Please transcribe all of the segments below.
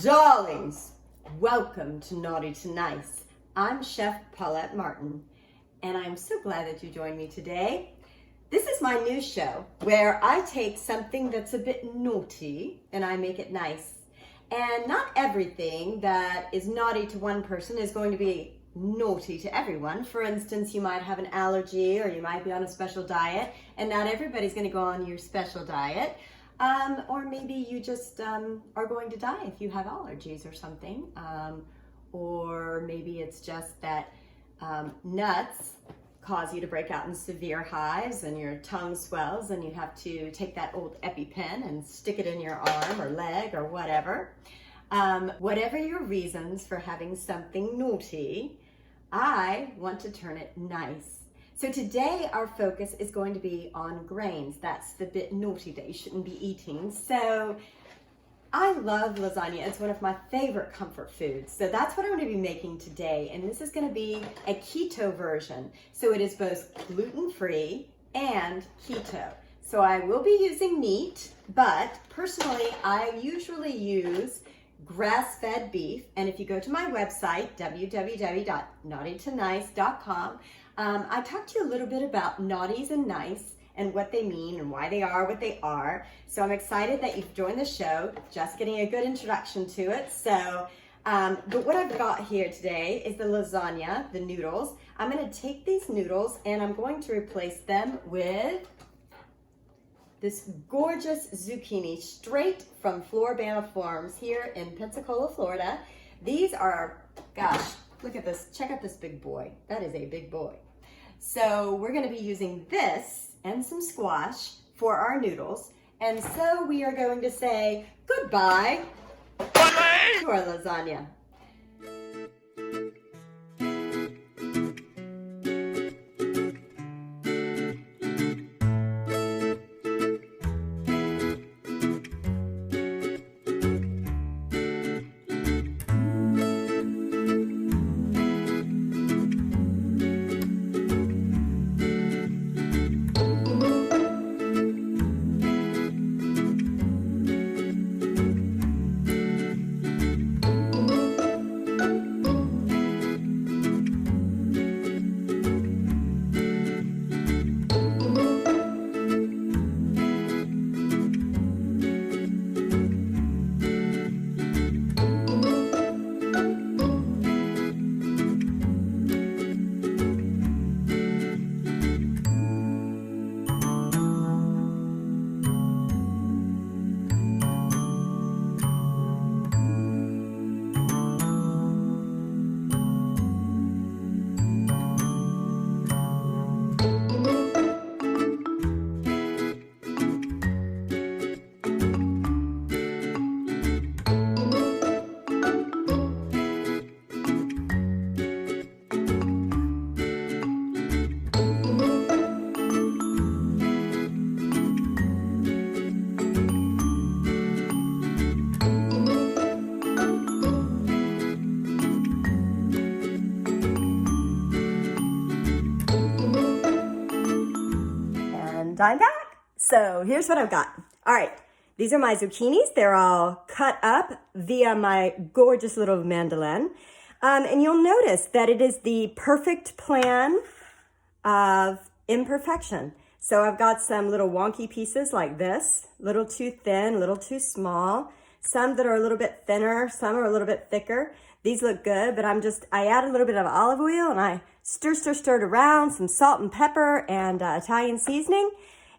Darlings, welcome to Naughty to Nice. I'm Chef Paulette Martin, and I'm so glad that you joined me today. This is my new show where I take something that's a bit naughty and I make it nice. And not everything that is naughty to one person is going to be naughty to everyone. For instance, you might have an allergy or you might be on a special diet, and not everybody's going to go on your special diet. Or maybe you just are going to die if you have allergies or something. Or maybe it's just that nuts cause you to break out in severe hives and your tongue swells and you have to take that old EpiPen and stick it in your arm or leg or whatever. Whatever your reasons for having something naughty, I want to turn it nice. So today our focus is going to be on grains. That's the bit naughty that you shouldn't be eating. So I love lasagna. It's one of my favorite comfort foods. So that's what I'm going to be making today. And this is going to be a keto version. So it is both gluten-free and keto. So I will be using meat, but personally I usually use grass-fed beef. And if you go to my website, www.naughtytonice.com, I talked to you a little bit about naughties and nice and what they mean and why they are what they are. So I'm excited that you've joined the show, just getting a good introduction to it. So, but what I've got here today is the lasagna, the noodles. I'm gonna take these noodles and I'm going to replace them with this gorgeous zucchini straight from Floribama Farms here in Pensacola, Florida. These are, gosh, look at this, check out this big boy. That is a big boy. So we're gonna be using this and some squash for our noodles. And so we are going to say goodbye to our lasagna. I'm back. So here's what I've got. All right, these are my zucchinis. They're all cut up via my gorgeous little mandolin. And you'll notice that it is the perfect plan of imperfection. So I've got some little wonky pieces like this, a little too thin, a little too small, some that are a little bit thinner, some are a little bit thicker. These look good, but I add a little bit of olive oil and I stir it around, some salt and pepper and Italian seasoning.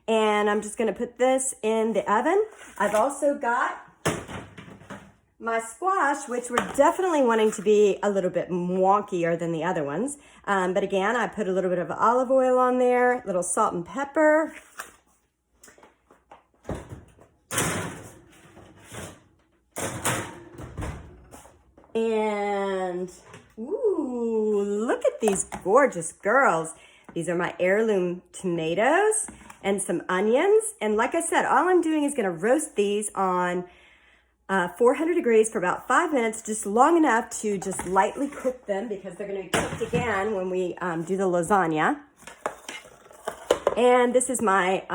And I'm just gonna put this in the oven. I've also got my squash, which we're definitely wanting to be a little bit wonkier than the other ones. But again, I put a little bit of olive oil on there, a little salt and pepper. And, ooh, look at these gorgeous girls. These are my heirloom tomatoes and some onions. And like I said, all I'm doing is gonna roast these on 400 degrees for about 5 minutes, just long enough to just lightly cook them because they're gonna be cooked again when we do the lasagna. And this is my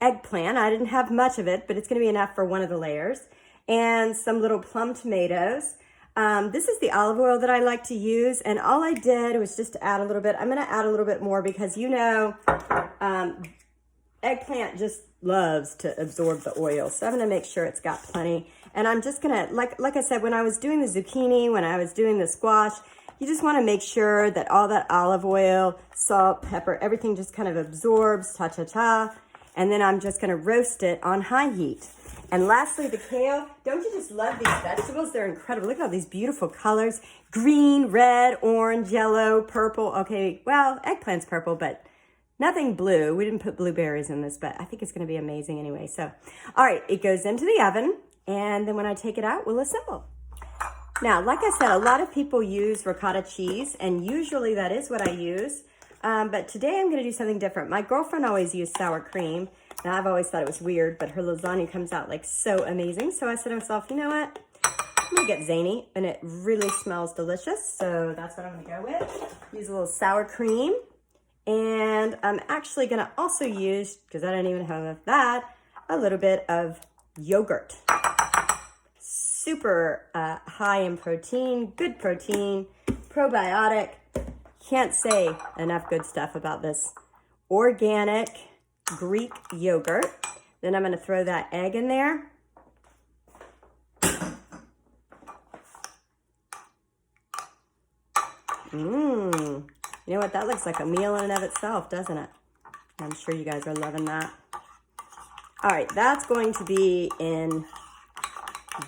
eggplant. I didn't have much of it, but it's gonna be enough for one of the layers. and some little plum tomatoes. This is the olive oil that I like to use, and all I did was just to add a little bit. I'm going to add a little bit more because, you know, eggplant just loves to absorb the oil. So I'm going to make sure it's got plenty. And I'm just going to, like I said, when I was doing the zucchini, when I was doing the squash, you just want to make sure that all that olive oil, salt, pepper, everything just kind of absorbs, ta-ta-ta. And then I'm just going to roast it on high heat. And lastly, the kale. Don't you just love these vegetables? They're incredible. Look at all these beautiful colors. Green, red, orange, yellow, purple. Okay, well, eggplant's purple, but nothing blue. We didn't put blueberries in this, but I think it's going to be amazing anyway. So, all right, it goes into the oven, and then when I take it out, we'll assemble. Now, like I said, a lot of people use ricotta cheese, and usually that is what I use. But today I'm going to do something different. My girlfriend always used sour cream. Now, I've always thought it was weird, but her lasagna comes out like so amazing. So I said to myself, you know what? I'm going to get zany, and it really smells delicious. So that's what I'm going to go with. Use a little sour cream. And I'm actually going to also use, because I don't even have that, a little bit of yogurt. Super high in protein, good protein, probiotic. Can't say enough good stuff about this organic Greek yogurt. Then I'm going to throw that egg in there. You know what? That looks like a meal in and of itself, doesn't it? I'm sure you guys are loving that. All right, that's going to be in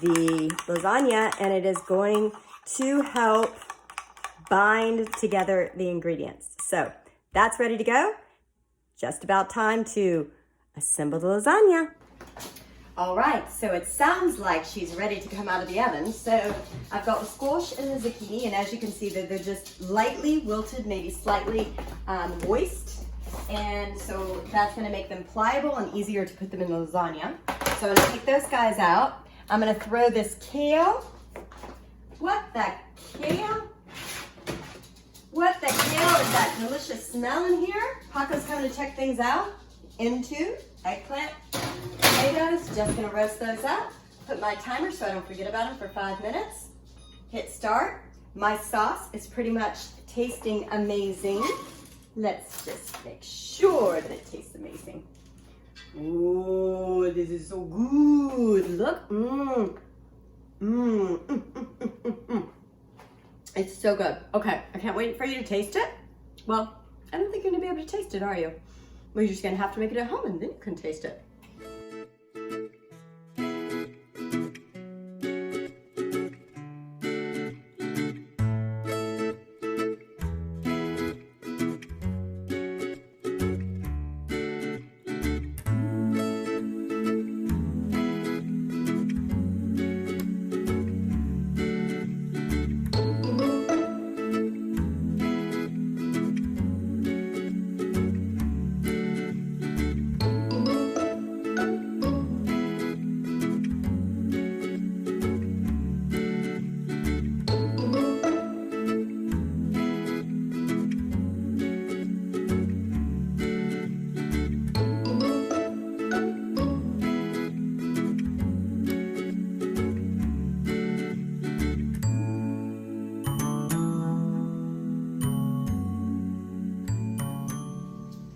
the lasagna, and it is going to help bind together the ingredients. So that's ready to go. Just about time to assemble the lasagna. All right, so it sounds like she's ready to come out of the oven. So I've got the squash and the zucchini, and as you can see, they're just lightly wilted, maybe slightly moist. And so that's gonna make them pliable and easier to put them in the lasagna. So I'm gonna take those guys out. I'm gonna throw this kale. What the kale? What the kale is that delicious smell in here? Paco's coming to check things out. Into eggplant, potatoes, just gonna roast those up. Put my timer so I don't forget about them for 5 minutes. Hit start. My sauce is pretty much tasting amazing. Let's just make sure that it tastes amazing. Oh, this is so good. Look, It's so good. Okay, I can't wait for you to taste it. Well, I don't think you're gonna be able to taste it, are you? Well, you're just gonna have to make it at home and then you can taste it.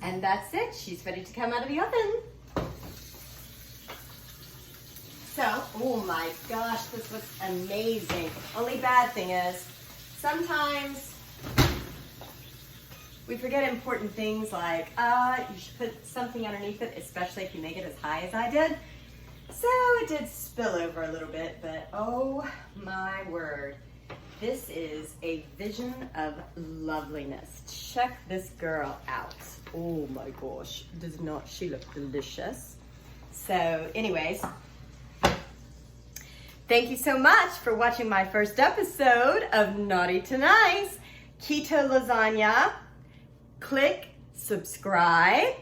And that's it. She's ready to come out of the oven. So, oh my gosh, this looks amazing. Only bad thing is, sometimes we forget important things like, you should put something underneath it, especially if you make it as high as I did. So it did spill over a little bit, but oh my word. This is a vision of loveliness. Check this girl out. Oh my gosh, does not she look delicious? So anyways, thank you so much for watching my first episode of Naughty to Nice, Keto Lasagna. Click subscribe,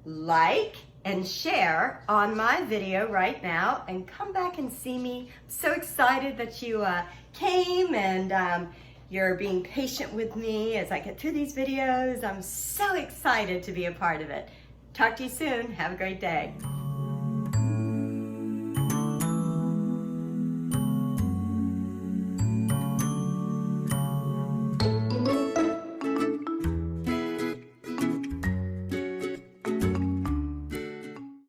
like, and share on my video right now, and come back and see me. I'm so excited that you came and you're being patient with me as I get through these videos. I'm so excited to be a part of it. Talk to you soon. Have a great day.